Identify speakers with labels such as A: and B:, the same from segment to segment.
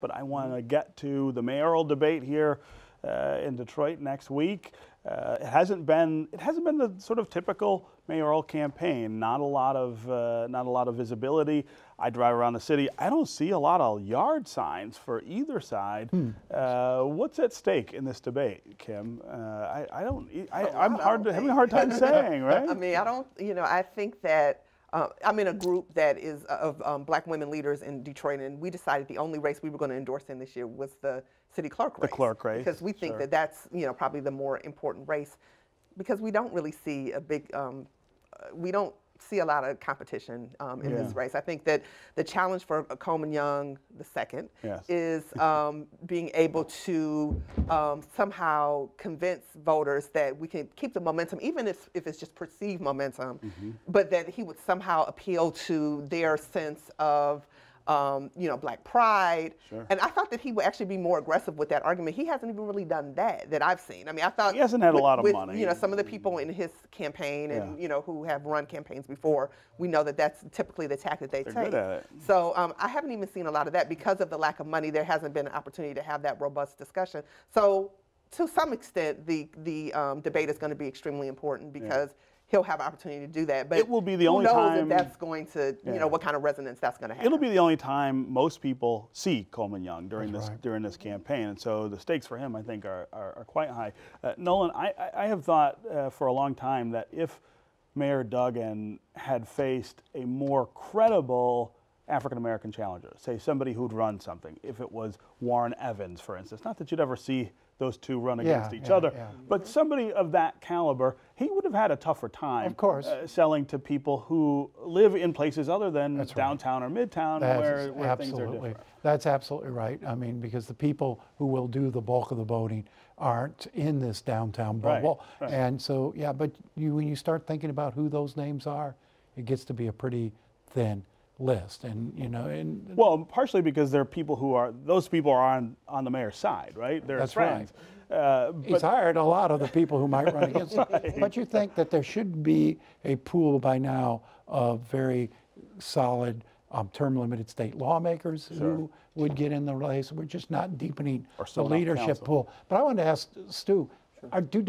A: but I want to get to the mayoral debate here in Detroit next week. It hasn't been the sort of typical mayoral campaign. Not a lot of visibility. I drive around the city. I don't see a lot of yard signs for either side. What's at stake in this debate, Kim? I'm having a hard time saying, right?
B: I mean, I don't. You know, I think that. I'm in a group that is of black women leaders in Detroit, and we decided the only race we were going to endorse in this year was the city clerk race.
A: The clerk race.
B: Because we think that that's, you know, probably the more important race, because we don't really see a big, we don't see a lot of competition in this race. I think that the challenge for Coleman Young II is being able to somehow convince voters that we can keep the momentum, even if it's just perceived momentum, but that he would somehow appeal to their sense of you know, black pride. And I thought that he would actually be more aggressive with that argument. He hasn't even really done that I've seen. I mean, I thought
A: he hasn't had a lot of money.
B: You know, some of the people in his campaign and you know, who have run campaigns before, we know that that's typically the tack that they take.
A: Good at it.
B: So I haven't even seen a lot of that because of the lack of money. There hasn't been an opportunity to have that robust discussion. So to some extent, the debate is going to be extremely important because he'll have an opportunity to do that. But
A: it will be the only time
B: if that's going to, you know, what kind of resonance that's going to have.
A: It'll be the only time most people see Coleman Young during this campaign, and so the stakes for him, I think, are quite high. Nolan, I have thought for a long time that if Mayor Duggan had faced a more credible African-American challenger, say somebody who'd run something, if it was Warren Evans, for instance, not that you'd ever see those two run against each other, but somebody of that caliber, he would have had a tougher time,
C: of course,
A: selling to people who live in places other than downtown or midtown, where things are different.
C: That's absolutely right. I mean, because the people who will do the bulk of the voting aren't in this downtown bubble. And so, but when you start thinking about who those names are, it gets to be a pretty thin list. And you know,
A: well, partially because there are people who are, those people are on the mayor's side, right? They're
C: that's
A: friends.
C: He's hired a lot of the people who might run against him. But you think that there should be a pool by now of very solid term limited state lawmakers who would get in the race. We're just not deepening the leadership pool. But I wanted to ask Stu, do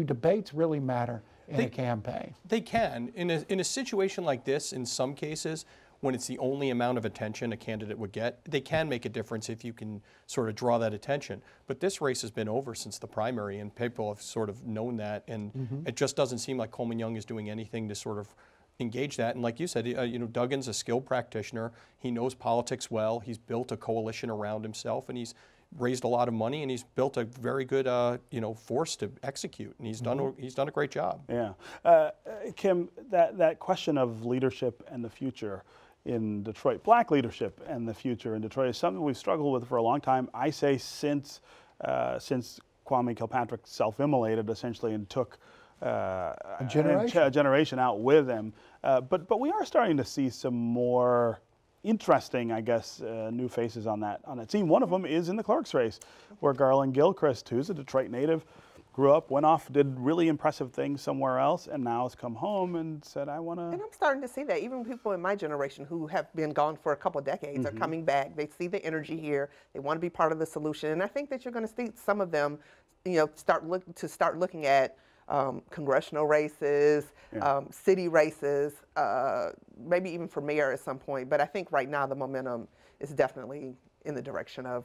C: debates really matter in a campaign?
D: They can. In a situation like this, in some cases, when it's the only amount of attention a candidate would get, they can make a difference if you can sort of draw that attention. But this race has been over since the primary, and people have sort of known that, and it just doesn't seem like Coleman Young is doing anything to sort of engage that. And like you said, you know, Duggan's a skilled practitioner. He knows politics well. He's built a coalition around himself, and he's raised a lot of money, and he's built a very good, you know, force to execute, and he's done a great job.
A: Yeah, Kim, that question of leadership and the future in Detroit, black leadership and the future in Detroit, is something we've struggled with for a long time. I say since Kwame Kilpatrick self-immolated essentially and took a generation out with him. But we are starting to see some more interesting, I guess, new faces on that team. One of them is in the clerk's race, where Garland Gilchrist, who's a Detroit native, grew up, went off, did really impressive things somewhere else, and now has come home and said, I want to.
B: And I'm starting to see that. Even people in my generation who have been gone for a couple of decades are coming back. They see the energy here. They want to be part of the solution. And I think that you're going to see some of them, you know, start looking at congressional races, city races, maybe even for mayor at some point. But I think right now the momentum is definitely in the direction of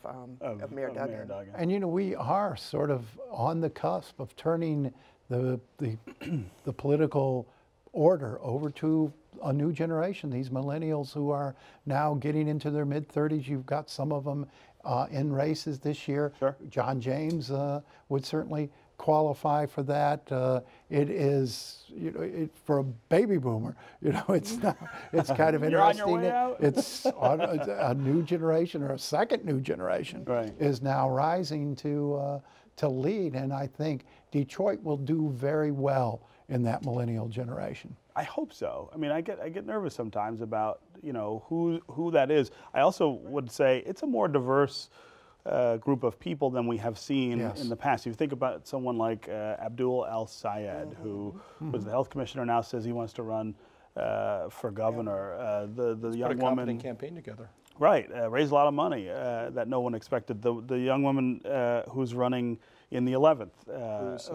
B: Mayor Duggan.
C: And you know, we are sort of on the cusp of turning the political order over to a new generation. These millennials who are now getting into their mid-30s. You've got some of them in races this year. John James would certainly qualify for that. It is, you know, for a baby boomer, you know, it's not, it's kind of interesting. It's a new generation, or a second new generation is now rising to lead, and I think Detroit will do very well in that millennial generation.
A: I hope so. I mean, I get nervous sometimes about, you know, who that is. I also would say it's a more diverse group of people than we have seen in the past. If you think about someone like Abdul El-Sayed, who was the health commissioner, now says he wants to run for governor. The young woman.
D: Campaign together.
A: Right, raised a lot of money that no one expected. The young woman who's running in the 11th,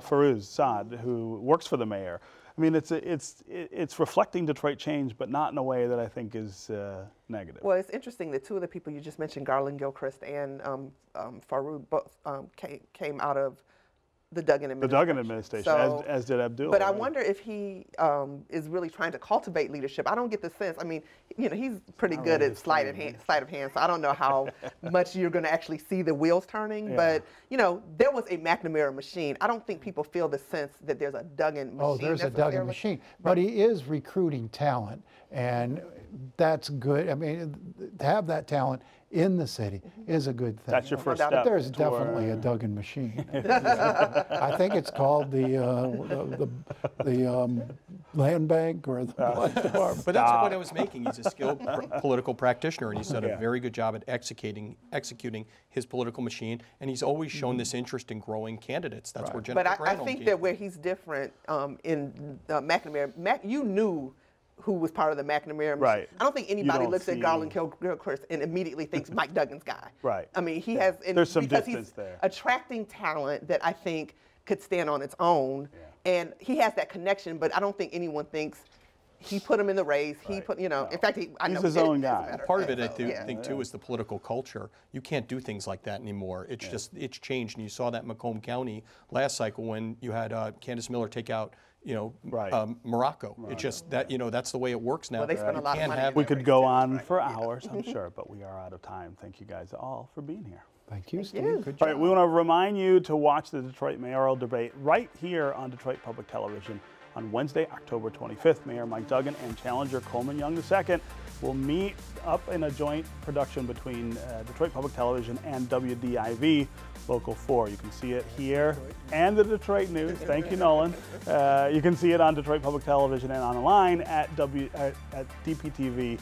A: Firuz Saad, who works for the mayor. I mean, it's reflecting Detroit change, but not in a way that I think is negative.
B: Well, it's interesting that two of the people you just mentioned, Garland Gilchrist and Farouk, both came out of the Duggan administration.
A: The Duggan administration,
B: So,
A: as did Abdul.
B: but I wonder if he is really trying to cultivate leadership. I don't get the sense. I mean, you know, he's pretty good at sleight of hand. So I don't know how much you're going to actually see the wheels turning.
A: Yeah.
B: But you know, there was a McNamara machine. I don't think people feel the sense that there's a Duggan machine.
C: Oh, there's a Duggan machine. But he is recruiting talent, and that's good. I mean, to have that talent in the city is a good thing.
A: That's your first
B: doubt.
A: step.
C: But there's
A: toward-
C: definitely a Duggan machine. I think it's called the land bank or the land department.
D: But that's the point I was making. He's a skilled political practitioner, and he's done
A: Yeah.
D: a very good job at executing his political machine. And he's always shown this interest in growing candidates. That's where Jennifer
B: But I
D: Granholm
B: think
D: came
B: that
D: from.
B: where he's different in McNamara, you knew who was part of the McNamara machine.
A: Right.
B: I don't think anybody
A: don't
B: looks
A: see-
B: at Garland Gilchrist and immediately thinks Mike Duggan's guy.
A: Right.
B: I mean, he has, and
A: There's some
B: because
A: distance
B: he's
A: there.
B: attracting talent that I think could stand on its own, and he has that connection. But I don't think anyone thinks he put him in the race. He
A: Right.
B: put, you know,
A: No.
B: in fact, I
A: He's
B: know
A: his
B: he did,
A: own
B: as a
A: guy.
B: matter of
D: Part of
B: fact,
D: it, I
B: so,
D: do
B: yeah.
D: think, too, is the political culture. You can't do things like that anymore. It's just, it's changed. And you saw that in Macomb County last cycle when you had Candace Miller take out, you know,
A: Right.
D: Morocco. It's just that, you know, that's the way it works now.
B: Well, they spend a
D: You
B: lot of
D: can't
B: money
D: have
B: in
A: We
B: that
A: could
B: race
A: go
B: too,
A: on
B: right?
A: for hours, I'm sure, but we are out of time. Thank you guys all for being here.
C: Thank you, Steve.
B: you.
C: Good
A: All
C: job.
A: right, we want to remind you to watch the Detroit mayoral debate right here on Detroit Public Television on Wednesday, October 25th. Mayor Mike Duggan and challenger Coleman Young II will meet up in a joint production between Detroit Public Television and WDIV Local 4. You can see it here and the Detroit News. Thank you, Nolan. You can see it on Detroit Public Television and online at dptv.org.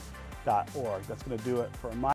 A: That's going to do it for my